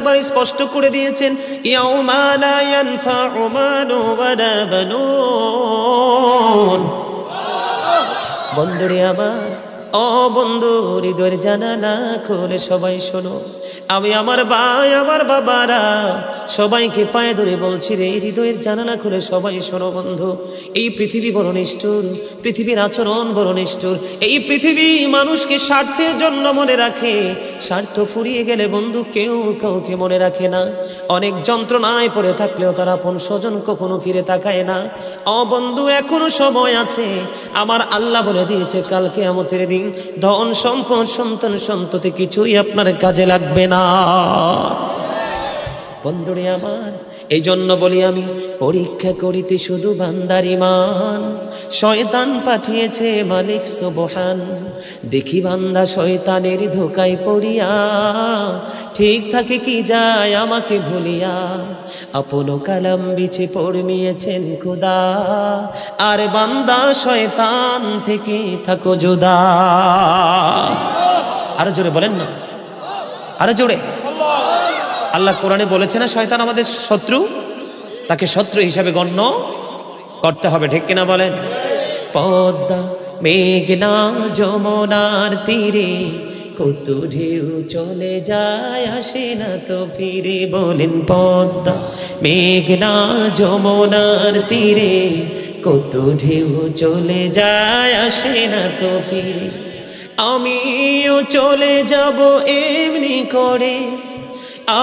একবার স্পষ্ট করে দিয়েছেন, ইয়াউমা লা ইয়ানফাউ মালু ওয়ালা বানুন। বন্ধুরে আমার, ও বন্ধু, হৃদয়ের জানালা খুলে সবাই শোনো। আমি আমার ভাই, আমার বাবারা, সবাইকে পায়ে ধরে বলছি রে, হৃদয়ের জানালা খুলে সবাই শোনো বন্ধু। এই পৃথিবী বড় নিষ্ঠুর, পৃথিবীর আচরণ বড় নিষ্ঠুর। এই পৃথিবী মানুষকে স্বার্থের জন্য মনে রাখে, স্বার্থ ফুরিয়ে গেলে বন্ধু কেউ কাউকে মনে রাখে না। অনেক যন্ত্রণায় পড়ে থাকলেও তার আপন স্বজন কখনো ফিরে তাকায় না। ও বন্ধু, এখনো সময় আছে। আমার আল্লাহ বলে দিয়েছে কাল কিয়ামতের দিন ধন সম্পদ সন্তান সন্ততি কিছুই আপনার কাজে লাগবে না। বন্ধুরে আমার, এই জন্য বলি আমি, পরীক্ষা করিতে শুধু বান্দার ঈমান, শয়তান পাঠিয়েছে মালিক সুবহান। দেখি বান্দা শয়তানের ধোকায় পড়িয়া, ঠিক থাকে কি যায় আমাকে ভুলিয়া। আপন কালাম বিছে পড়মিয়েছেন খোদা, আর বান্দা শয়তান থেকে থাকো জুদা। আরো জোরে বলেন না, আরো জোরে। আল্লাহ কোরআনে বলেছে না, শয়তান আমাদের শত্রু, তাকে শত্রু হিসাবে গণ্য করতে হবে, ঠিক কিনা বলেন? পদ্মা মেঘনা যমুনার তীরে কত ঢেউ চলে যায়, আসে না তো ফিরে। বলেন পদ্মা মেঘনা যমুনার তীরে কত ঢেউ চলে যায়, আসে না তো ফিরে। আমিও চলে যাব এমনি করে,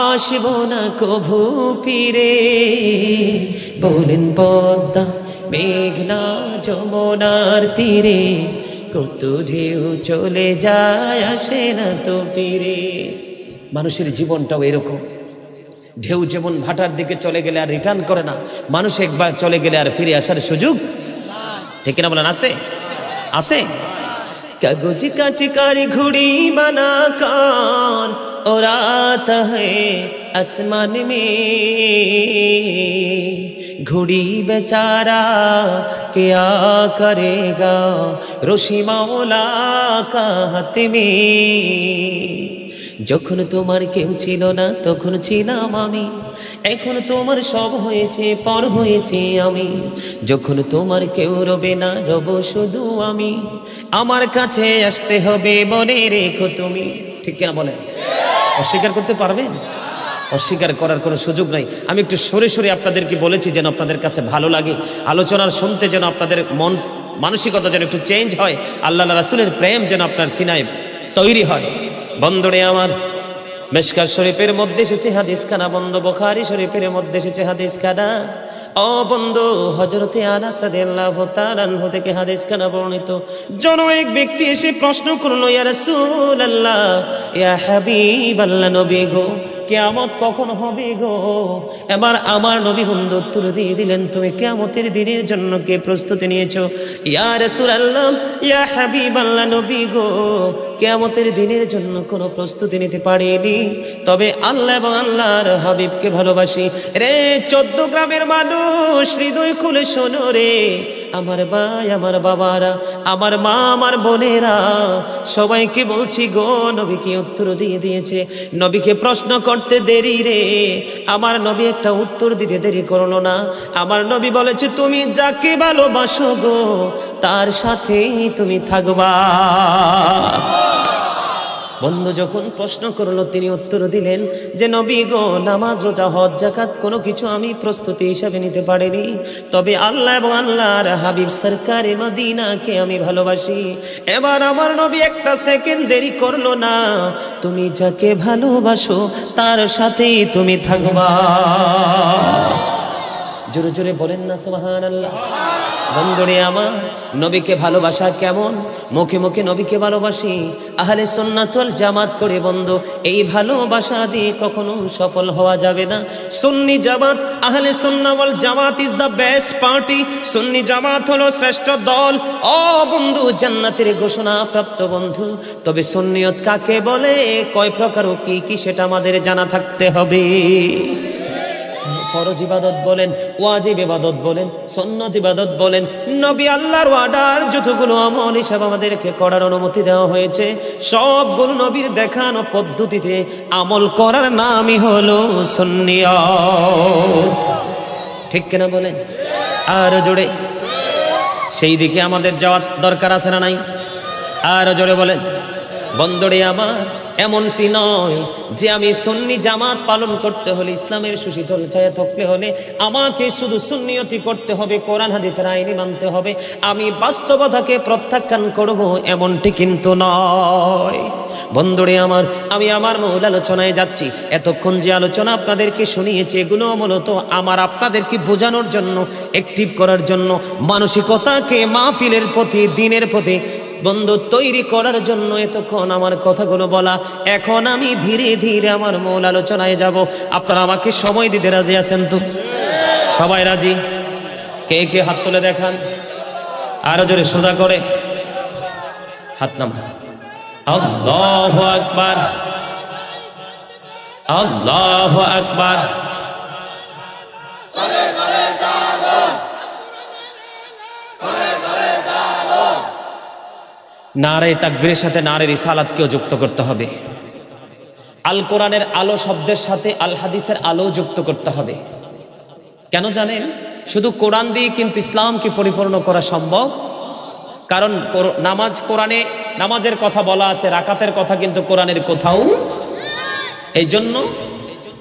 আসব না কভু ফিরে। বলেন পদ্মা মেঘনা যমুনার তীরে কত ঢেউ চলে যায়, আসে না তো ফিরে। মানুষের জীবনটাও এরকম, ঢেউ যেমন ভাটার দিকে চলে গেলে আর রিটার্ন করে না, মানুষ একবার চলে গেলে আর ফিরে আসার সুযোগ, ঠিক কিনা বলেন? আছে, আছে। কাগজ কাটি কারি ঘুড়ি বানা কার उड़ाता है आसमान में, घुड़ी बेचारा क्या करेगा রশি মাওলা का हाथ में। যখন তোমার কেউ ছিল না তখন ছিলাম আমি, এখন তোমার সব হয়েছে পর হয়েছে আমি। যখন তোমার কেউ রবে না রব শুধু আমি, আমার কাছে আসতে হবে মনে রেখো তুমি, ঠিক কিনা বলেন? অস্বীকার করতে পারবেন? অস্বীকার করার কোনো সুযোগ নাই। আমি একটু সরে সরে আপনাদেরকে বলেছি যেন আপনাদের কাছে ভালো লাগে, আলোচনার শুনতে যেন আপনাদের মন মানসিকতা যেন একটু চেঞ্জ হয়, আল্লাহ রাসূলের প্রেম যেন আপনার সিনায় তৈরি হয়। বন্ধুরে আমার, মিশকাত শরীফের মধ্যে এসেছে হাদিসখানা, বন্ধু বুখারী শরীফের মধ্যে এসেছে হাদিসখানা। ও বন্ধু, হযরতে আনাস রাদিয়াল্লাহু তাআলা আনহু থেকে হাদিসখানা বর্ণিত। জন এক ব্যক্তি এসে প্রশ্ন করলো, ইয়া রাসূলুল্লাহ, ইয়া হাবিবাল্লাহ, নবী গো, কিয়ামত কখন হবে গো? এবার আমার নবী বন্ধু উত্তর দিয়ে দিলেন, তুমি কিয়ামতের দিনের জন্য কে প্রস্তুতি নিয়েছো? ইয়া রাসূলুল্লাহ, ইয়া হাবিবাল্লাহ, নবী গো, কিয়ামতের দিনের জন্য কোনো প্রস্তুতি নিতে পারিনি, তবে আল্লাহ এবং আল্লাহর হাবিবকে ভালোবাসি। রে 14 গ্রামের মানুষ, হৃদয় খুলে শোনো রে, আমার ভাই, আমার বাবারা, আমার মা, আমার বোনেরা, সবাইকে বলছি গো, নবীকে উত্তর দিয়ে দিয়েছে। নবীকে প্রশ্ন করতে দেরি রে, আমার নবী একটা উত্তর দিতে দেরি করলো না। আমার নবী বলেছে, তুমি যাকে ভালোবাসো গো, তার সাথেই তুমি থাকবা। বন্ধু যখন প্রশ্ন করলো, তিনি উত্তর দিলেন যে, নবী গো, নামাজ, রোজা, হজ, যাকাত কোনো কিছু আমি প্রস্তুতি হিসাবে নিতে পারিনি, তবে আল্লাহ এবং আল্লাহর হাবিব সরকারে মদিনাকে আমি ভালোবাসি। এবার আমার নবী একটা সেকেন্ড দেরি করলো না, তুমি যাকে ভালোবাসো তার সাথেই তুমি থাকবা। জোরে জোরে বলেন না সুবহানাল্লাহ। বন্ধুরে আমার, নবীকে ভালোবাসা কেমন? মুখে মুখে নবীকে ভালোবাসি, আহলে সুন্নাত ওয়াল জামাত করে বন্ধু, এই ভালোবাসা দিয়ে কখনো সফল হওয়া যাবে না। সুন্নি জামাত, আহলে সুন্নাত ওয়াল জামাত ইজ দ্য বেস্ট পার্টি। সুন্নি জামাত হলো শ্রেষ্ঠ দল। ও বন্ধু, জান্নাতের ঘোষণা প্রাপ্ত বন্ধু। তবে সুন্নিয়ত কাকে বলে, কয় প্রকার ও কি কি, সেটা আমাদের জানা থাকতে হবে। ফরজ ইবাদত বলেন, ওয়াজিব ইবাদত বলেন, সুন্নত ইবাদত বলেন, নবী আল্লাহর অর্ডার যতগুলো আমল হিসাব আমাদেরকে করার অনুমতি দেওয়া হয়েছে, সবগুলো নবীর দেখানো পদ্ধতিতে আমল করার নামই হলো সুন্নিয়ত। ঠিক কিনা বলেন? আর জোরে, সেই দিকে আমাদের যাওয়ার দরকার আছে না নাই? আর জোরে বলেন। বন্ধুরে আমার, এমনটি নয় যে আমি সুন্নি জামাত পালন করতে হলে, ইসলামের সুশীতল ছায়া থাকতে হলে আমাকে শুধু সুন্নিয়তি করতে হবে, কোরআন হাদিসের আইনি মানতে হবে, আমি বাস্তবতাকে প্রত্যাখ্যান করব, এমনটি কিন্তু নয়। বন্ধুরে আমার, আমি আমার মূল আলোচনায় যাচ্ছি। এতক্ষণ যে আলোচনা আপনাদেরকে শুনিয়েছি, এগুলো মূলত আমার আপনাদেরকে বোঝানোর জন্য, অ্যাক্টিভ করার জন্য, মানসিকতাকে মাহফিলের প্রতি, দিনের প্রতি বন্ধু তৈরি করার জন্য এতক্ষণ আমার কথাগুলো বলা। এখন আমি ধীরে ধীরে আমার মূল আলোচনায় যাব। আপনারা আমাকে সময় দিতে রাজি আছেন তো? সবাই রাজি? কে কে হাত তুলে দেখান, আরো জোরে সোজা করে হাত নামা। আল্লাহু আকবার, আল্লাহু আকবার। নারে তাকবীরের সাথে নারে রিসালাতকেও যুক্ত করতে হবে। আল কোরআনের আলো শব্দের সাথে আল হাদিসের আলো যুক্ত করতে হবে। কেন জানেন? শুধু কোরআন দিয়ে কিন্তু ইসলামকে পরিপূর্ণ করা সম্ভব। কারণ নামাজ, কোরআনে নামাজের কথা বলা আছে, রাকাতের কথা কিন্তু কোরআনের কোথাও। এই জন্য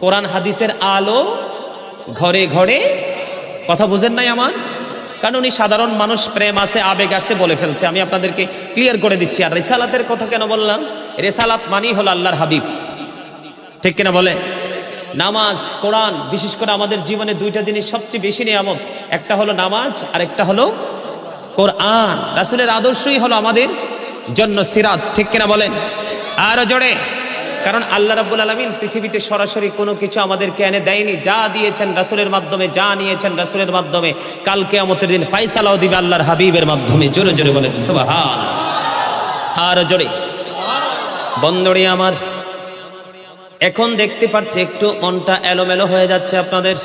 কোরআন হাদিসের আলো ঘরে ঘরে। কথা বুঝেন নাই আমার? কারণ উনি সাধারণ মানুষ, প্রেম আছে, আবেগ আছে, বলে ফেলছে। আমি আপনাদেরকে ক্লিয়ার করে দিচ্ছি। আর রিসালাতের কথা কেন বললাম? রিসালাত মানি হলো আল্লাহর হাবিব। ঠিক কিনা বলে? নামাজ, কোরআন, বিশেষ করে আমাদের জীবনে দুইটা জিনিস সবচেয়ে বেশি নিয়ামত। একটা হলো নামাজ, আর একটা হলো কোরআন। রাসূলের আদর্শই হলো আমাদের জন্য সিরাত। ঠিক কিনা বলেন? আরো জোরে। কারণ আল্লাহ রাব্বুল আলামিন পৃথিবীতে সরাসরি কোনো কিছু আমাদেরকে এনে দেয়নি। যা দিয়েছেন রাসূলের মাধ্যমে, যা নিয়েছেন রাসূলের মাধ্যমে, কাল কিয়ামতের দিন ফায়সালাও দিবে আল্লাহর হাবিবের মাধ্যমে। জোরে জোরে বলেন সুবহানাল্লাহ। আর জোরে। বন্ধুরে আমার, এখন দেখতে পাচ্ছি একটু মনটা এলোমেলো হয়ে যাচ্ছে আপনাদের।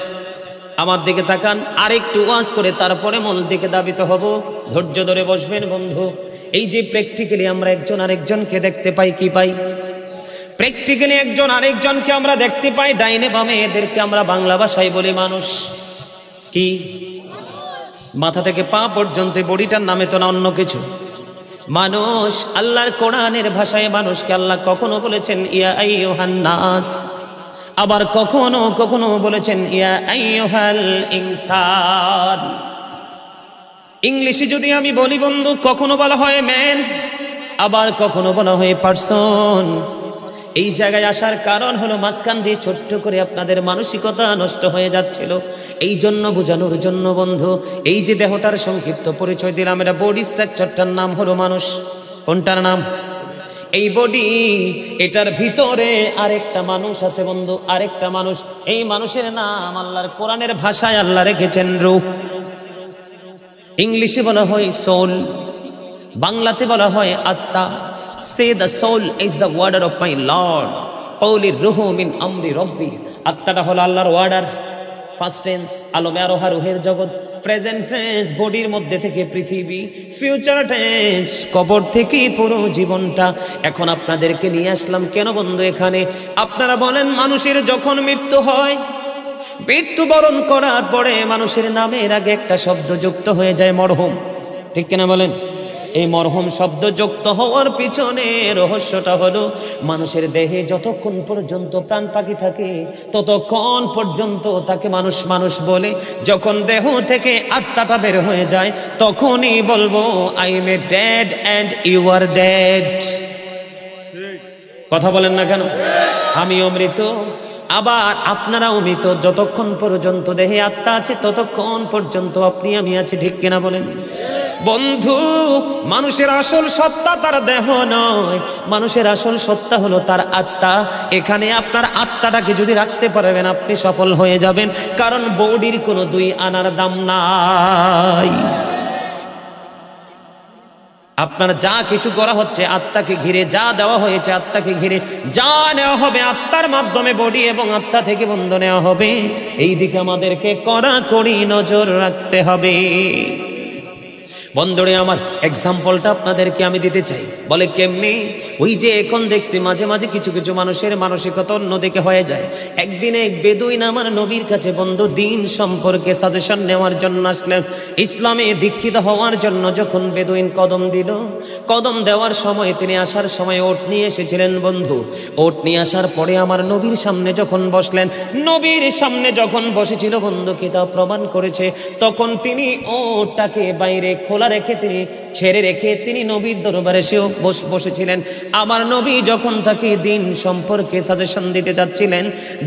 আমার দিকে তাকান, আরেকটু ওয়াজ করে তারপরে মূল দিকে ধাবিত হব। ধৈর্য ধরে বসবেন বন্ধু। এই যে প্র্যাকটিক্যালি আমরা একজন আরেকজনকে দেখতে পাই, কি পাই? প্র্যাকটিক্যালি একজন আরেকজনকে আমরা দেখতে পাই, ডাইনে বামে। এদেরকে আমরা বাংলা ভাষায় বলি মানুষ। কি? মাথা থেকে পা পর্যন্ত বডিটার নামে তো না অন্য কিছু। মানুষ। আল্লাহর কোরআনের ভাষায় মানুষকে আল্লাহ কখনো বলেছেন ইয়া আইয়ুহান নাস, আবার কখনো কখনো বলেছেন ইয়া আইয়ুহাল ইনসান। ইংলিশে যদি আমি বলি বন্ধু, কখনো বলা হয় ম্যান, আবার কখনো বলা হয় পারসন। এই জায়গায় আসার কারণ হলো মাঝখান দিয়ে ছোট্ট করে আপনাদের মানসিকতা নষ্ট হয়ে যাচ্ছিল। এই জন্য বোঝানোর জন্য বন্ধু, এই যে দেহটার সংক্ষিপ্ত পরিচয় দিলাম, এটা বডি স্ট্রাকচারটার নাম হলো মানুষ। কোনটার নাম? এই বডি। এটার ভিতরে আরেকটা মানুষ আছে বন্ধু, আরেকটা মানুষ। এই মানুষের নাম আল্লাহর কোরআনের ভাষায় আল্লাহ রেখেছেন রূহ। ইংলিশে বলা হয় সোল, বাংলাতে বলা হয় আত্মা। Say the soul is the order of my Lord. Qawli ruhu min amri rabbi. আত্মাটা হলো আল্লাহর অর্ডার। ফার্স্ট টেন্স আলমে আরোহা, রুহের জগৎ। প্রেজেন্ট টেন্স বডির মধ্যে থেকে পৃথিবী। ফিউচার টেন্স কবর থেকে পুরো জীবনটা। এখন আপনাদেরকে নিয়ে আসলাম কেন বন্ধু এখানে? আপনারা বলেন, মানুষের যখন মৃত্যু হয়, মৃত্যুবরণ করার পরে মানুষের নামের আগে একটা শব্দ যুক্ত হয়ে যায়, মরহুম। ঠিক কিনা বলেন? এই মরহুম শব্দ যুক্ত হওয়ার পিছনে রহস্যটা হলো, মানুষের দেহে যতক্ষণ পর্যন্ত প্রাণ পাখি থাকে ততক্ষণ পর্যন্ত তাকে মানুষ মানুষ বলে। যখন দেহ থেকে আত্মাটা বের হয়ে যায় তখনই বলবো I am a dead and you are dead. কথা বলেন না কেন? আমিও মৃত, আবার আপনারাও মৃত। যতক্ষণ পর্যন্ত দেহে আত্মা আছে ততক্ষণ পর্যন্ত আপনি আমি আছি। ঠিক কিনা বলেন বন্ধু? মানুষের আসল সত্তা তার দেহ নয়, মানুষের আসল সত্তা হলো তার আত্মা। এখানে আপনার আত্মাটাকে যদি রাখতে পারবেন আপনি সফল হয়ে যাবেন, কারণ বডির কোনো দুই আনার দাম নাই। আপনার যা কিছু করা হচ্ছে আত্মাকে ঘিরে, যা দেওয়া হয়েছে আত্মাকে ঘিরে, যা নেওয়া হবে আত্মার মাধ্যমে বডি এবং আত্মা থেকে বন্ধ নেওয়া হবে, এই দিকে আমাদেরকে কড়াকড়ি নজর রাখতে হবে। বন্ধুরে আমার, এক্সাম্পলটা আপনাদেরকে আমি দিতে চাই। বলে কেমনি? ওই যে এখন দেখছি মাঝে মাঝে কিছু কিছু মানুষের মানসিকতা অন্যদিকে হয়ে যায়। একদিন এক বেদুইন আমার নবীর কাছে বন্ধু দিন সম্পর্কে সাজেশন নেওয়ার জন্য আসলেন। ইসলামে দীক্ষিত হওয়ার জন্য যখন বেদুইন কদম দিল, কদম দেওয়ার সময় তিনি আসার সময় ওট নিয়ে এসেছিলেন বন্ধু। ওট নিয়ে আসার পরে আমার নবীর সামনে যখন বসলেন, নবীর সামনে যখন বসেছিল বন্ধু, কিতাব প্রমাণ করেছে তখন তিনি ওটটাকে বাইরে খোলা রেখে, তিনি ছেড়ে রেখে তিনি নবীর দরবারে সেও বসেছিলেন। আমার নবী যখন তাকে দিন সম্পর্কে সাজেশন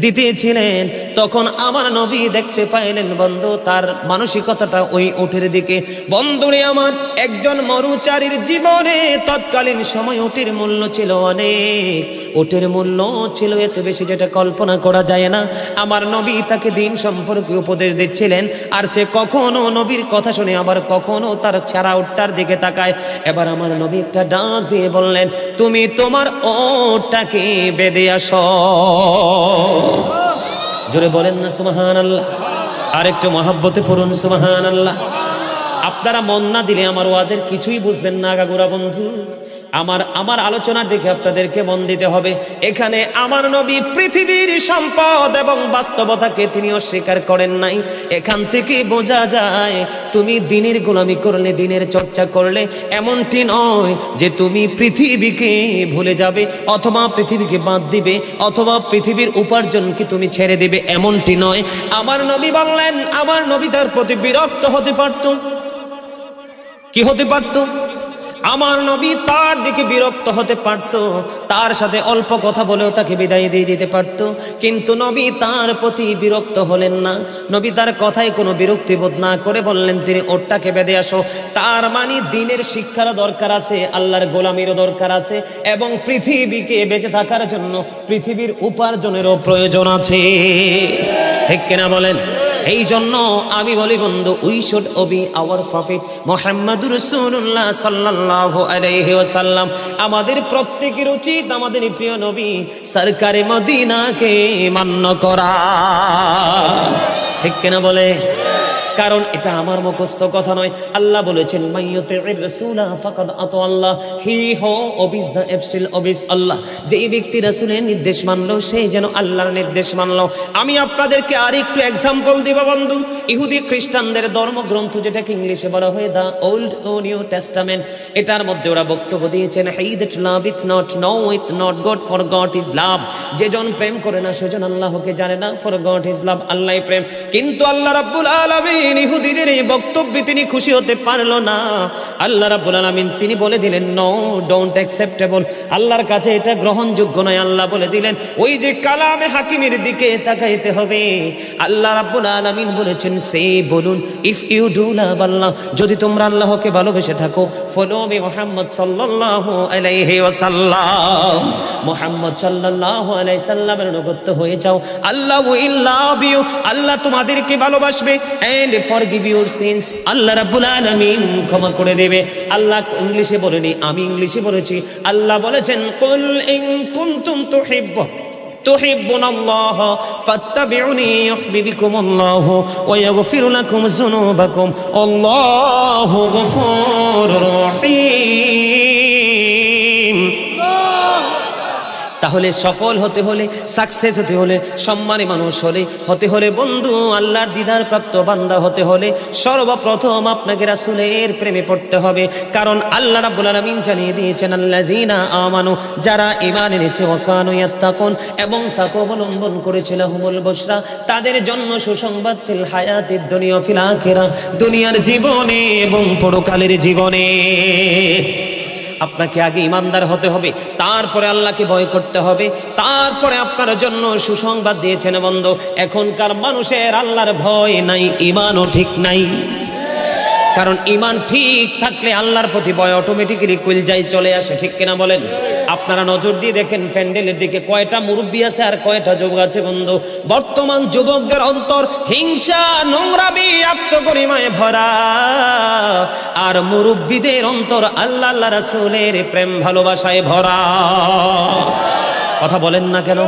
দিতেছিলেন তখন আমার নবী দেখতে পাইলেন বন্ধু তার মানসিকতাটা ওই উটের দিকে। বন্ধুরে আমার, একজন মরুচারীর জীবনে তৎকালীন সময় উটের মূল্য ছিল অনেক, উটের মূল্য ছিল এত বেশি যেটা কল্পনা করা যায় না। আমার নবী তাকে দিন সম্পর্কে উপদেশ দিচ্ছিলেন, আর সে কখনো নবীর কথা শুনে আবার কখনো তার ছাড়া উটটার দিকে তাকায়। এবার আমার নবী একটা ডাক দিয়ে বললেন, তুমি তোমার ওটটাকে বেঁধে আসো। জোরে বলেন না সুবহানাল্লাহ। আর একটু মহব্বতে পড়ুন সুবহানাল্লাহ। আপনারা মন না দিলে আমার ওয়াজের কিছুই বুঝবেন না আগাগোড়া বন্ধু। আমার আলোচনার দিকে আপনাদেরকে মন দিতে হবে। এখানে আমার নবী পৃথিবীর সম্পদ এবং বাস্তবতাকে তিনি অস্বীকার করেন নাই। এখান থেকে বোঝা যায় তুমি দিনের গোলামি করলে, দিনের চর্চা করলে এমনটি নয় যে তুমি পৃথিবীকে ভুলে যাবে অথবা পৃথিবীকে বাদ দিবে অথবা পৃথিবীর উপার্জনকে তুমি ছেড়ে দিবে, এমনটি নয়। আমার নবী বললেন, আমার নবী তার প্রতি বিরক্ত হতে পারত। কি হতে পারত? আমার নবী তার দিকে বিরক্ত হতে পারত, তার সাথে অল্প কথা বলেও তাকে বিদায় দিয়ে দিতে পারত, কিন্তু নবী তার প্রতি বিরক্ত হলেন না। নবী তার কথায় কোনো বিরক্তিবোধ না করে বললেন, তিনি ওটটাকে বেঁধে আসো। তার মানে দিনের শিক্ষারও দরকার আছে, আল্লাহর গোলামিরও দরকার আছে, এবং পৃথিবীকে বেঁচে থাকার জন্য পৃথিবীর উপার্জনেরও প্রয়োজন আছে। ঠিক কিনা বলেন? এই জন্য আমি বলি বন্ধু, we should obey our prophet মুহাম্মদুর রাসূলুল্লাহ সাল্লাল্লাহু আলাইহি ওয়াসাল্লাম। আমাদের প্রত্যেকের উচিত আমাদের প্রিয় নবী সরকারে মদিনাকে মান্য করা। ঠিক কিনা বলে? কারণ এটা আমার মুখস্থ কথা নয়, আল্লাহ বলেছেন মাইয়ুতির রাসূলা ফাকাদ আতা আল্লাহ, হি হো ওবিস দা এফসিল ওবিস আল্লাহ। যেই ব্যক্তি রাসূলের নির্দেশ মানলো সেই যেন আল্লাহর নির্দেশ মানলো। আমি আপনাদেরকে আরেকটু এক্সাম্পল দিব বন্ধু। ইহুদি খ্রিস্টানদের ধর্মগ্রন্থ যেটাকে ইংলিশে বলা হয় দা ওল্ড ও নিউ টেস্টামেন্ট, এটার মধ্যে ওরা বক্তব্য দিয়েছেন, he that love it not know it not God, for God is love. যেজন প্রেম করে না সেজন আল্লাহকে জানে না, ফর গড ইজ লাভ, আল্লাহই প্রেম। কিন্তু আল্লাহ রাব্বুল আলামিন ইহুদিদের এই বক্তব্যে তিনি খুশি হতে পারলো না। আল্লাহ রাব্বুল আলামিন তিনি বলে দিলেন, নো, ডোন্ট অ্যাকসেপ্টেবল, আল্লাহর কাছে এটা গ্রহণযোগ্য নয়। আল্লাহ বলে দিলেন, ওই যে কালামে হাকিমের দিকে তাকাইতে হবে। আল্লাহ রাব্বুল আলামিন বলেছেন, সে বলুন, ইফ ইউ ডু লাভ আল্লাহ, যদি তোমরা আল্লাহকে ভালোবেসে থাকো, ফলো মি মুহাম্মদ সাল্লাল্লাহু আলাইহি ওয়াসাল্লাম, মুহাম্মদ সাল্লাল্লাহু আলাইহি সাল্লামের অনুগত হয়ে যাও, আল্লাহ উইল লাভ ইউ, আল্লাহ তোমাদেরকে ভালোবাসবে, এন্ড ফরগিভ ইউর সিনস, আল্লাহ রাব্বুল আলামিন ক্ষমা করে দেবে। আল্লাহ ইংলিশে বলেনি, আমি ইংলিশে বলেছি। আল্লাহ বলেছেন, কুল ইন কুনতুম তুহিব্বুনাল্লাহ ফাত্তাবিউনি ইউহিব্বুকুমুল্লাহু ওয়া ইয়াগফির লাকুম যুনুবাকুম, আল্লাহু গফুরুর রহিম। তাহলে সফল হতে হলে, সাকসেস হতে হলে, সম্মানী মানুষ হতে হলে বন্ধু, আল্লাহর দিদার প্রাপ্ত বান্দা হতে হলে সর্বপ্রথম আপনাকে রাসূলের প্রেমে পড়তে হবে। কারণ আল্লাহ রাব্বুল আলামিন জানিয়ে দিয়েছেন, আল্লাযীনা আমানু, যারা ঈমান এনেছে, ওয়া কানু ইয়াত্তাকুন, এবং তাকওয়া অবলম্বন করেছে, লাহুমুল বুশরা, তাদের জন্য সুসংবাদ, ফিল হায়াতিদ দুনিয়া ফিল আখিরাহ, দুনিয়ার জীবনে এবং পরকালের জীবনে। আপনাকে আগে ইমানদার হতে হবে, তারপরে আল্লাহকে ভয় করতে হবে, তারপরে আপনার জন্য সুসংবাদ দিয়েছেন বন্ধু। এখনকার মানুষের আল্লাহর ভয় নাই, ইমানও ঠিক নাই। কারণ ঈমান ঠিক থাকলে আল্লাহর প্রতি ভয় অটোমেটিক্যালি কলিজায় চলে আসে, ঠিক কিনা বলেন? আপনারা নজর দিয়ে দেখেন প্যান্ডেলের দিকে কয়টা মুরব্বী আছে আর কয়টা যুবক আছে বন্ধু। বর্তমান যুবকদের অন্তর হিংসা, নোংরামি, আত্মগরিমায় ভরা, আর মুরব্বীদের অন্তর আল্লাহ আল্লাহ রাসূলের প্রেম ভালোবাসায় ভরা। কথা বলেন না কেন?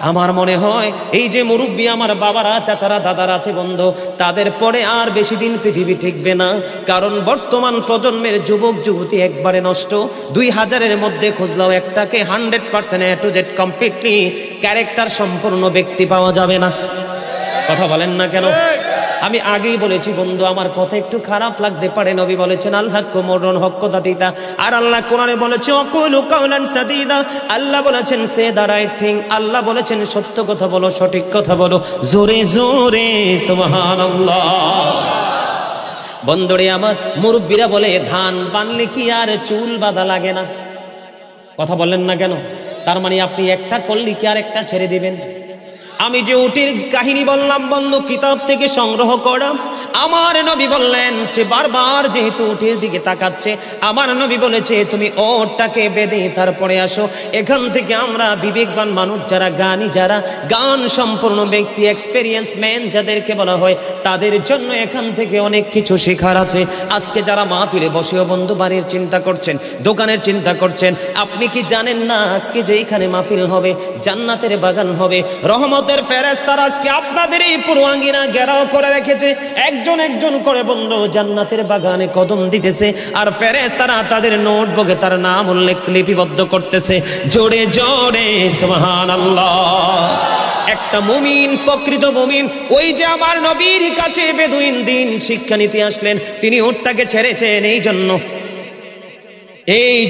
আমার মনে হয় এই যে মুরব্বী আমার বাবারা, চাচারা, দাদারা আছে বন্ধু, তাদের পরে আর বেশি দিন পৃথিবী টিকবে না। কারণ বর্তমান প্রজন্মের যুবক যুবতী একবারে নষ্ট। 2000-এর মধ্যে খুঁজলেও একটাকে 100% A to Z completely character সম্পূর্ণ ব্যক্তি পাওয়া যাবে না। কথা বলেন না কেন? আমি আগেই বলেছি বন্ধু, আমার কথা একটু খারাপ লাগতে পারে। নবী বলেছেন আল হাক্কু মুররুন, হক কথা দিতা। আর আল্লাহ কোরআনে বলেছে ওয়াকুলু কাওলান সাদীদা, আল্লাহ বলেছেন সে দ্য রাইট থিং। আল্লাহ বলেছেন সত্য কথা বলো, সঠিক কথা বলো, জোরে জোরে সুবহানাল্লাহ। বন্ধুরে আমার, মুরব্বীরা বলে ধান বানলে কি আর চুল বাঁধা লাগে না? কথা বলেন না কেন? তার মানে আপনি একটা করলে কি আর একটা ছেড়ে দিবেন? আমি যে উটের কাহিনী বললাম বন্ধু, কিতাব থেকে সংগ্রহ করা। আমার নবী বললেন যে বারবার যেহেতু উটের দিকে তাকাচ্ছে, আমার নবী বলেছে তুমি ওটটাকে বেঁধে তারপরে আসো। এখান থেকে আমরা বিবেকবান মানুষ যারা, গানী যারা, গান সম্পূর্ণ ব্যক্তি, এক্সপেরিয়েন্স ম্যান যাদেরকে বলা হয়, তাদের জন্য এখান থেকে অনেক কিছু শেখার আছে। আজকে যারা মাহফিলে বসেও বন্ধু বাড়ির চিন্তা করছেন, দোকানের চিন্তা করছেন, আপনি কি জানেন না আজকে যে এইখানে মাহফিল হবে, জান্নাতের বাগান হবে, রহমত ফেরেশতারা আজকে আপনাদের এই পুরো আঙ্গিনা ঘেরাও করে রেখেছে, একজন একজন করে বন্ধু জান্নাতের বাগানে কদম দিতেছে, আর ফেরেশতারা তাদের নোটবুকে তার নাম উল্লেখ লিপিবদ্ধ করতেছে। জোরে জোরে সুবহানাল্লাহ। একটা মুমিন, প্রকৃত মুমিন, ওই যে আমার নবীর কাছে বেদুইন দিন শিক্ষা নিতে আসলেন, তিনি উটটাকে ছেড়েছেন এই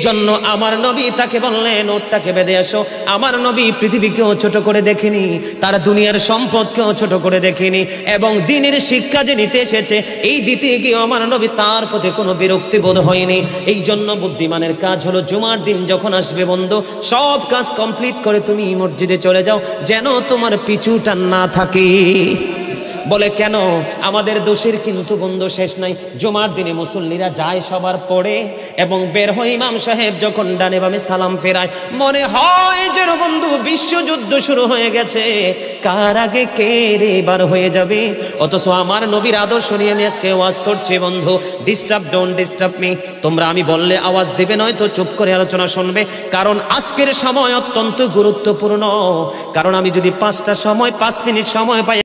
জন্য আমার নবী তাকে বললেন ওটটাকে বেঁধে আসো। আমার নবী পৃথিবীকেও ছোট করে দেখেনি, তার দুনিয়ার সম্পদকেও ছোট করে দেখেনি, এবং দিনের শিক্ষা যে নিতে এসেছে এই দিতে গিয়ে আমার নবী তার প্রতি কোনো বিরক্তি বোধ হয়নি। এই জন্য বুদ্ধিমানের কাজ হলো জুমার দিন যখন আসবে বন্ধু, সব কাজ কমপ্লিট করে তুমি মসজিদে চলে যাও, যেন তোমার পিছুটা না থাকে। বলে কেন? আমাদের দোষের কিন্তু বন্ধু শেষ নাই। জুমার দিনে মুসল্লিরা যায় সবার পরে এবং বের হয়, ইমাম সাহেব যখন ডানে বামে সালাম ফেরায়, মনে হয় যেন বন্ধু বিশ্বযুদ্ধ শুরু হয়ে গেছে, কার আগে কে রে বার হয়ে যাবে। অথচ আমার নবীর আদর্শ নিয়ে আমি আজকে ওয়াজ করছি বন্ধু, ডিস্টার্ব, ডোন্ট ডিস্টার্ব মি। তোমরা আমি বললে আওয়াজ দেবে, নয় তো চুপ করে আলোচনা শুনবে, কারণ আজকের সময় অত্যন্ত গুরুত্বপূর্ণ। কারণ আমি যদি 5টা সময় 5 মিনিট সময় পাই